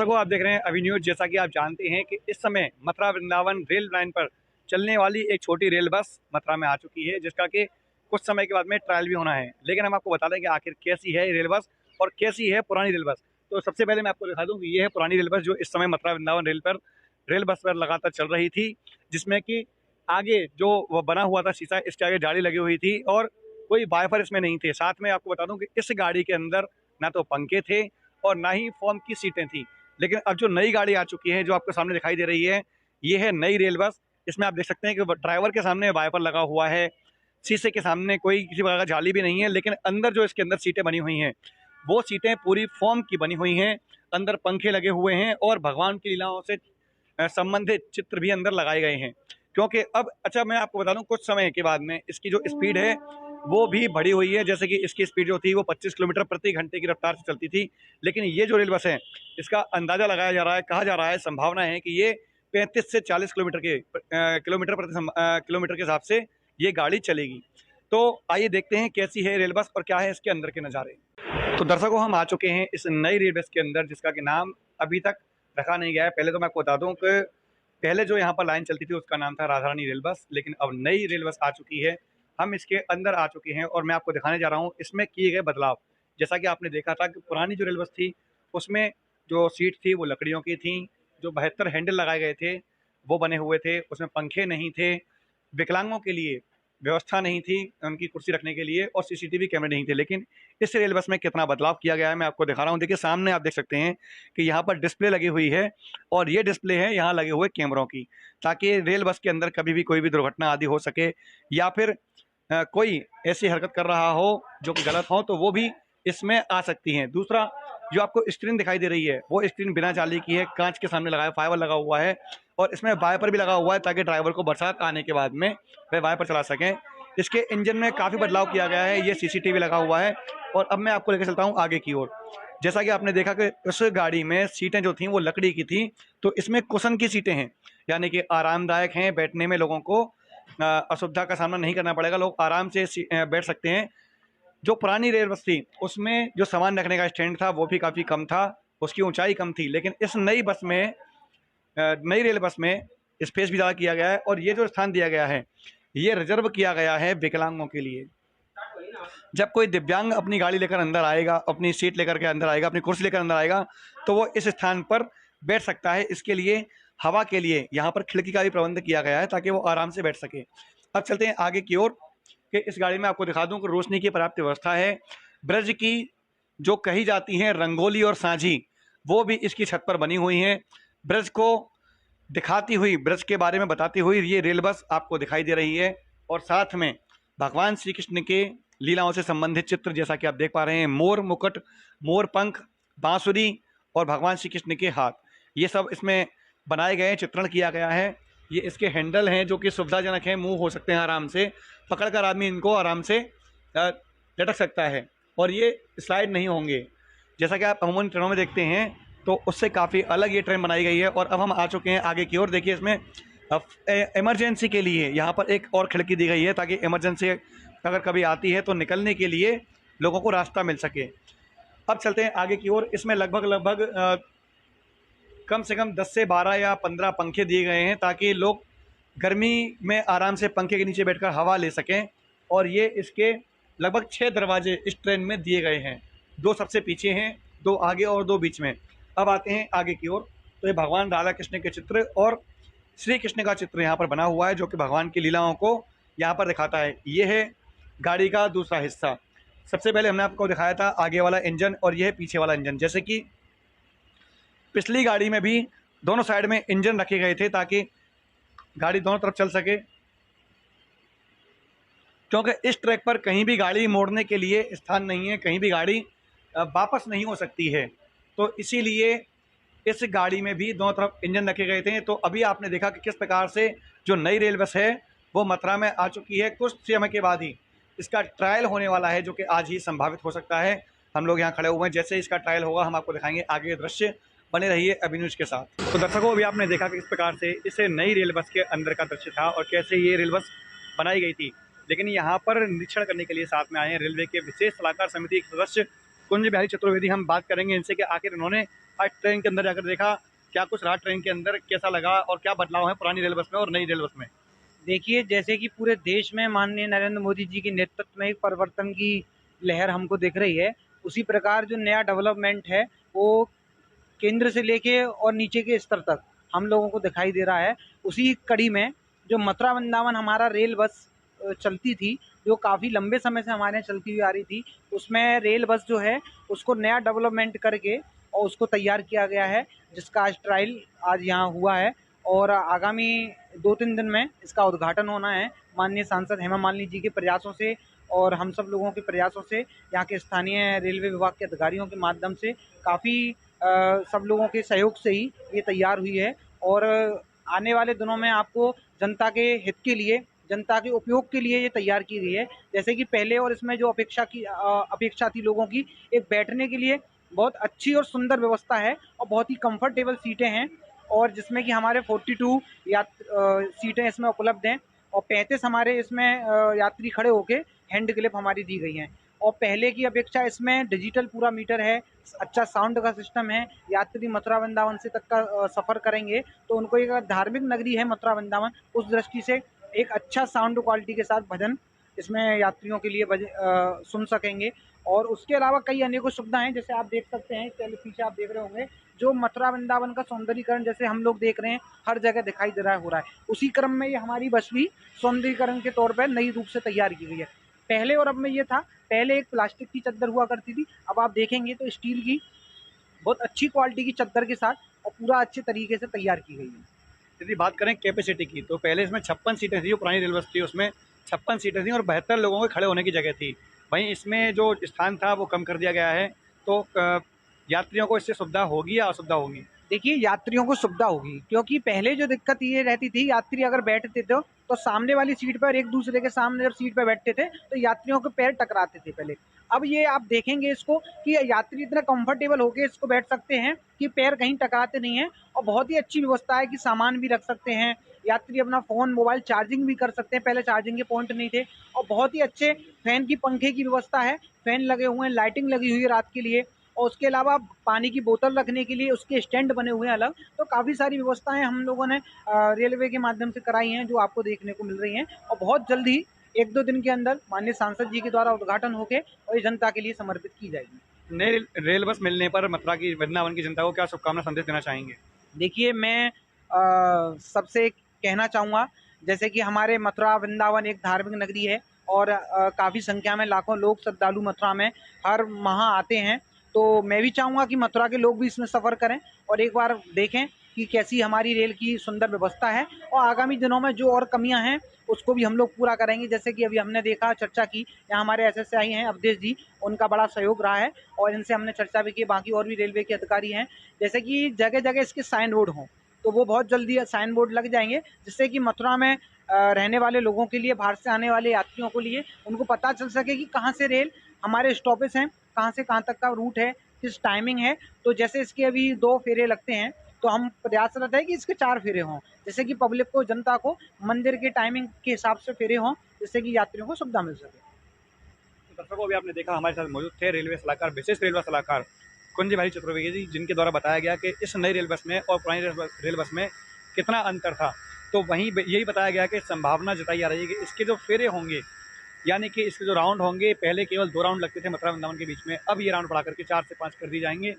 दर्शकों, आप देख रहे हैं अभी न्यूज। जैसा कि आप जानते हैं कि इस समय मथुरा वृंदावन रेल लाइन पर चलने वाली एक छोटी रेल बस मथुरा में आ चुकी है, जिसका कि कुछ समय के बाद में ट्रायल भी होना है। लेकिन हम आपको बता दें कि आखिर कैसी है ये रेल बस और कैसी है पुरानी रेल बस। तो सबसे पहले मैं आपको दिखा दूं कि ये है पुरानी रेल बस, जो इस समय मथुरा वृंदावन रेल बस पर लगातार चल रही थी, जिसमें कि आगे जो वो बना हुआ था शीशा, इसके आगे जाली लगी हुई थी और कोई वाइपर इसमें नहीं थे। साथ में आपको बता दूं कि इस गाड़ी के अंदर ना तो पंखे थे और ना ही फोम की सीटें थी। लेकिन अब जो नई गाड़ी आ चुकी है, जो आपके सामने दिखाई दे रही है, ये है नई रेल बस। इसमें आप देख सकते हैं कि ड्राइवर के सामने वाइपर लगा हुआ है, शीशे के सामने कोई किसी प्रकार का जाली भी नहीं है। लेकिन अंदर जो इसके अंदर सीटें बनी हुई हैं, वो सीटें पूरी फोम की बनी हुई हैं। अंदर पंखे लगे हुए हैं और भगवान की लीलाओं से संबंधित चित्र भी अंदर लगाए गए हैं। क्योंकि अब अच्छा, मैं आपको बता दूं, कुछ समय के बाद में इसकी जो स्पीड है वो भी बढ़ी हुई है। जैसे कि इसकी स्पीड जो थी वो 25 किलोमीटर प्रति घंटे की रफ्तार से चलती थी, लेकिन ये जो रेल बस है, इसका अंदाजा लगाया जा रहा है, कहा जा रहा है, संभावना है कि ये 35 से 40 किलोमीटर के हिसाब से ये गाड़ी चलेगी। तो आइए देखते हैं कैसी है रेल बस और क्या है इसके अंदर के नज़ारे। तो दर्शकों, हम आ चुके हैं इस नई रेल बस के अंदर, जिसका कि नाम अभी तक रखा नहीं गया है। पहले तो मैं आपको बता दूं कि पहले जो यहाँ पर लाइन चलती थी उसका नाम था राधा रानी रेल बस, लेकिन अब नई रेल बस आ चुकी है। हम इसके अंदर आ चुके हैं और मैं आपको दिखाने जा रहा हूँ इसमें किए गए बदलाव। जैसा कि आपने देखा था कि पुरानी जो रेल बस थी उसमें जो सीट थी वो लकड़ियों की थी, जो 72 हैंडल लगाए गए थे वो बने हुए थे, उसमें पंखे नहीं थे, विकलांगों के लिए व्यवस्था नहीं थी उनकी कुर्सी रखने के लिए, और सीसीटीवी कैमरे नहीं थे। लेकिन इस रेल बस में कितना बदलाव किया गया है मैं आपको दिखा रहा हूँ। देखिए, सामने आप देख सकते हैं कि यहाँ पर डिस्प्ले लगी हुई है और ये डिस्प्ले है यहाँ लगे हुए कैमरों की, ताकि रेल बस के अंदर कभी भी कोई भी दुर्घटना आदि हो सके या फिर कोई ऐसी हरकत कर रहा हो जो कि गलत हो तो वो भी इसमें आ सकती हैं। दूसरा, जो आपको स्क्रीन दिखाई दे रही है वो स्क्रीन बिना जाली की है, कांच के सामने लगाया, फाइबर लगा हुआ है और इसमें वाइपर भी लगा हुआ है, ताकि ड्राइवर को बरसात आने के बाद में वह वाइपर चला सकें। इसके इंजन में काफ़ी बदलाव किया गया है, ये सीसीटीवी लगा हुआ है। और अब मैं आपको लेकर चलता हूँ आगे की ओर। जैसा कि आपने देखा कि उस गाड़ी में सीटें जो थी वो लकड़ी की थी, तो इसमें कुशन की सीटें हैं, यानी कि आरामदायक हैं, बैठने में लोगों को असुविधा का सामना नहीं करना पड़ेगा, लोग आराम से बैठ सकते हैं। जो पुरानी रेल बस थी उसमें जो सामान रखने का स्टैंड था वो भी काफ़ी कम था, उसकी ऊंचाई कम थी। लेकिन इस नई बस में, नई रेल बस में स्पेस भी ज़्यादा किया गया है और ये जो स्थान दिया गया है ये रिजर्व किया गया है विकलांगों के लिए। जब कोई दिव्यांग अपनी गाड़ी लेकर अंदर आएगा, अपनी सीट लेकर के अंदर आएगा, अपनी कुर्सी लेकर अंदर आएगा, तो वो इस स्थान पर बैठ सकता है। इसके लिए हवा के लिए यहाँ पर खिड़की का भी प्रबंध किया गया है, ताकि वो आराम से बैठ सके। अब चलते हैं आगे की ओर कि इस गाड़ी में आपको दिखा दूं कि रोशनी की पर्याप्त व्यवस्था है। ब्रज की जो कही जाती हैं रंगोली और साझी, वो भी इसकी छत पर बनी हुई हैं। ब्रज को दिखाती हुई, ब्रज के बारे में बताती हुई ये रेल बस आपको दिखाई दे रही है। और साथ में भगवान श्री कृष्ण के लीलाओं से संबंधित चित्र, जैसा कि आप देख पा रहे हैं, मोर मुकुट, मोर पंख, बांसुरी और भगवान श्री कृष्ण के हाथ, ये सब इसमें बनाए गए हैं, चित्रण किया गया है। ये इसके हैंडल हैं जो कि सुविधाजनक हैं, मूव हो सकते हैं आराम से, पकड़कर आदमी इनको आराम से लटक सकता है और ये स्लाइड नहीं होंगे। जैसा कि आप अमूमन ट्रेनों में देखते हैं, तो उससे काफ़ी अलग ये ट्रेन बनाई गई है। और अब हम आ चुके हैं आगे की ओर। देखिए, इसमें इमरजेंसी के लिए यहाँ पर एक और खिड़की दी गई है, ताकि इमरजेंसी अगर कभी आती है तो निकलने के लिए लोगों को रास्ता मिल सके। अब चलते हैं आगे की ओर। इसमें लगभग कम से कम 10 से 12 या 15 पंखे दिए गए हैं, ताकि लोग गर्मी में आराम से पंखे के नीचे बैठकर हवा ले सकें। और ये इसके लगभग 6 दरवाजे इस ट्रेन में दिए गए हैं, 2 सबसे पीछे हैं, 2 आगे और 2 बीच में। अब आते हैं आगे की ओर। तो ये भगवान राधा कृष्ण के चित्र और श्री कृष्ण का चित्र यहाँ पर बना हुआ है, जो कि भगवान की लीलाओं को यहाँ पर दिखाता है। ये है गाड़ी का दूसरा हिस्सा। सबसे पहले हमने आपको दिखाया था आगे वाला इंजन और यह है पीछे वाला इंजन। जैसे कि पिछली गाड़ी में भी दोनों साइड में इंजन रखे गए थे, ताकि गाड़ी दोनों तरफ चल सके, क्योंकि इस ट्रैक पर कहीं भी गाड़ी मोड़ने के लिए स्थान नहीं है, कहीं भी गाड़ी वापस नहीं हो सकती है। तो इसीलिए इस गाड़ी में भी दोनों तरफ इंजन रखे गए थे। तो अभी आपने देखा कि किस प्रकार से जो नई रेल बस है वो मथुरा में आ चुकी है। कुछ समय के बाद ही इसका ट्रायल होने वाला है, जो कि आज ही संभावित हो सकता है। हम लोग यहाँ खड़े हुए हैं, जैसे इसका ट्रायल होगा हम आपको दिखाएंगे आगे दृश्य। बने रहिए अभी न्यूज के साथ। तो दर्शकों, अभी आपने देखा कि इस प्रकार से इसे नई रेल बस के अंदर का दृश्य था और कैसे ये रेल बस बनाई गई थी। लेकिन यहाँ पर निरीक्षण करने के लिए साथ में आए हैं रेलवे के विशेष सलाहकार समिति के सदस्य कुंज बिहारी चतुर्वेदी। हम बात करेंगे इनसे कि आखिर इन्होंने आज ट्रेन के अंदर जाकर देखा, क्या कुछ रहा ट्रेन के अंदर, कैसा लगा और क्या बदलाव है पुरानी रेल बस में और नई रेल बस में? देखिए, जैसे कि पूरे देश में माननीय नरेंद्र मोदी जी के नेतृत्व में एक परिवर्तन की लहर हमको दिख रही है, उसी प्रकार जो नया डेवलपमेंट है, वो केंद्र से लेके और नीचे के स्तर तक हम लोगों को दिखाई दे रहा है। उसी कड़ी में जो मथुरा वृंदावन हमारा रेल बस चलती थी, जो काफ़ी लंबे समय से हमारे यहाँ चलती हुई आ रही थी, उसमें रेल बस जो है उसको नया डेवलपमेंट करके और उसको तैयार किया गया है, जिसका आज ट्रायल आज यहाँ हुआ है और आगामी 2-3 दिन में इसका उद्घाटन होना है। माननीय सांसद हेमा मालिनी जी के प्रयासों से और हम सब लोगों के प्रयासों से, यहाँ के स्थानीय रेलवे विभाग के अधिकारियों के माध्यम से काफ़ी सब लोगों के सहयोग से ही ये तैयार हुई है और आने वाले दिनों में आपको जनता के हित के लिए, जनता के उपयोग के लिए ये तैयार की गई है। जैसे कि पहले और इसमें जो अपेक्षा थी लोगों की, एक बैठने के लिए बहुत अच्छी और सुंदर व्यवस्था है और बहुत ही कंफर्टेबल सीटें हैं और जिसमें कि हमारे 42 सीटें इसमें उपलब्ध हैं और 35 हमारे इसमें यात्री खड़े होके हैंड ग्लिप हमारी दी गई हैं और पहले की अपेक्षा इसमें डिजिटल पूरा मीटर है, अच्छा साउंड का सिस्टम है। यात्री मथुरा वृंदावन से तक का सफ़र करेंगे तो उनको एक धार्मिक नगरी है मथुरा वृंदावन, उस दृष्टि से एक अच्छा साउंड क्वालिटी के साथ भजन इसमें यात्रियों के लिए सुन सकेंगे और उसके अलावा कई अनेकों सुविधाएं हैं। जैसे आप देख सकते हैं, पहले पीछे आप देख रहे होंगे, जो मथुरा वृंदावन का सौंदर्यीकरण जैसे हम लोग देख रहे हैं हर जगह दिखाई दे रहा है, हो रहा है, उसी क्रम में ये हमारी बस भी सौंदर्यीकरण के तौर पर नई रूप से तैयार की गई है। पहले और अब में ये था, पहले एक प्लास्टिक की चद्दर हुआ करती थी, अब आप देखेंगे तो स्टील की बहुत अच्छी क्वालिटी की चद्दर के साथ और पूरा अच्छे तरीके से तैयार की गई है। यदि बात करें कैपेसिटी की, तो पहले इसमें 56 सीटें थी, जो पुरानी रेल बस थी उसमें 56 सीटें थी और 72 लोगों के खड़े होने की जगह थी। वहीं इसमें जो स्थान था वो कम कर दिया गया है, तो यात्रियों को इससे सुविधा होगी या असुविधा होगी? देखिए, यात्रियों को सुविधा होगी, क्योंकि पहले जो दिक्कत ये रहती थी, यात्री अगर बैठते थे तो सामने वाली सीट पर एक दूसरे के सामने जब सीट पर बैठते थे तो यात्रियों के पैर टकराते थे पहले। अब ये आप देखेंगे इसको कि यात्री इतना कंफर्टेबल होकर इसको बैठ सकते हैं कि पैर कहीं टकराते नहीं हैं और बहुत ही अच्छी व्यवस्था है कि सामान भी रख सकते हैं, यात्री अपना फ़ोन मोबाइल चार्जिंग भी कर सकते हैं, पहले चार्जिंग के पॉइंट नहीं थे और बहुत ही अच्छे फ़ैन की पंखे की व्यवस्था है, फ़ैन लगे हुए हैं, लाइटिंग लगी हुई है रात के लिए और उसके अलावा पानी की बोतल रखने के लिए उसके स्टैंड बने हुए हैं अलग। तो काफ़ी सारी व्यवस्थाएं हम लोगों ने रेलवे के माध्यम से कराई हैं, जो आपको देखने को मिल रही हैं और बहुत जल्द ही 1-2 दिन के अंदर माननीय सांसद जी के द्वारा उद्घाटन होके और ये जनता के लिए समर्पित की जाएगी। नई रेल बस मिलने पर मथुरा की, वृंदावन की जनता को क्या शुभकामना संदेश देना चाहेंगे? देखिए, मैं सबसे कहना चाहूँगा, जैसे कि हमारे मथुरा वृंदावन एक धार्मिक नगरी है और काफ़ी संख्या में लाखों लोग श्रद्धालु मथुरा में हर माह आते हैं, तो मैं भी चाहूँगा कि मथुरा के लोग भी इसमें सफ़र करें और एक बार देखें कि कैसी हमारी रेल की सुंदर व्यवस्था है और आगामी दिनों में जो और कमियां हैं उसको भी हम लोग पूरा करेंगे। जैसे कि अभी हमने देखा, चर्चा की, यहाँ हमारे एसएसआई हैं अवधेश जी, उनका बड़ा सहयोग रहा है और इनसे हमने चर्चा भी की, बाकी और भी रेलवे के अधिकारी हैं, जैसे कि जगह जगह इसके साइन बोर्ड हों, तो वो बहुत जल्दी साइन बोर्ड लग जाएंगे, जिससे कि मथुरा में रहने वाले लोगों के लिए, बाहर से आने वाले यात्रियों के लिए उनको पता चल सके कि कहाँ से रेल हमारे स्टॉपेज हैं, कहाँ से कहाँ तक का रूट है, किस टाइमिंग है। तो जैसे इसके अभी 2 फेरे लगते हैं, तो हम प्रयासरत है कि इसके 4 फेरे हों, जिससे कि पब्लिक को, जनता को मंदिर के टाइमिंग के हिसाब से फेरे हों, जिससे कि यात्रियों को सुविधा मिल सके। तो दर्शकों, अभी आपने देखा हमारे साथ मौजूद थे रेलवे सलाहकार, विशेष रेलवे सलाहकार कुंज भाई चतुर्वेदी जी, जिनके द्वारा बताया गया कि इस नई रेल बस में और पुरानी रेल बस में कितना अंतर था। तो वहीं यही बताया गया कि संभावना जताई जा रही है कि इसके जो फेरे होंगे, यानी कि इसके जो राउंड होंगे, पहले केवल 2 राउंड लगते थे मथुरा वृंदावन के बीच में, अब ये राउंड बढ़ा करके 4 से 5 कर दिए जाएंगे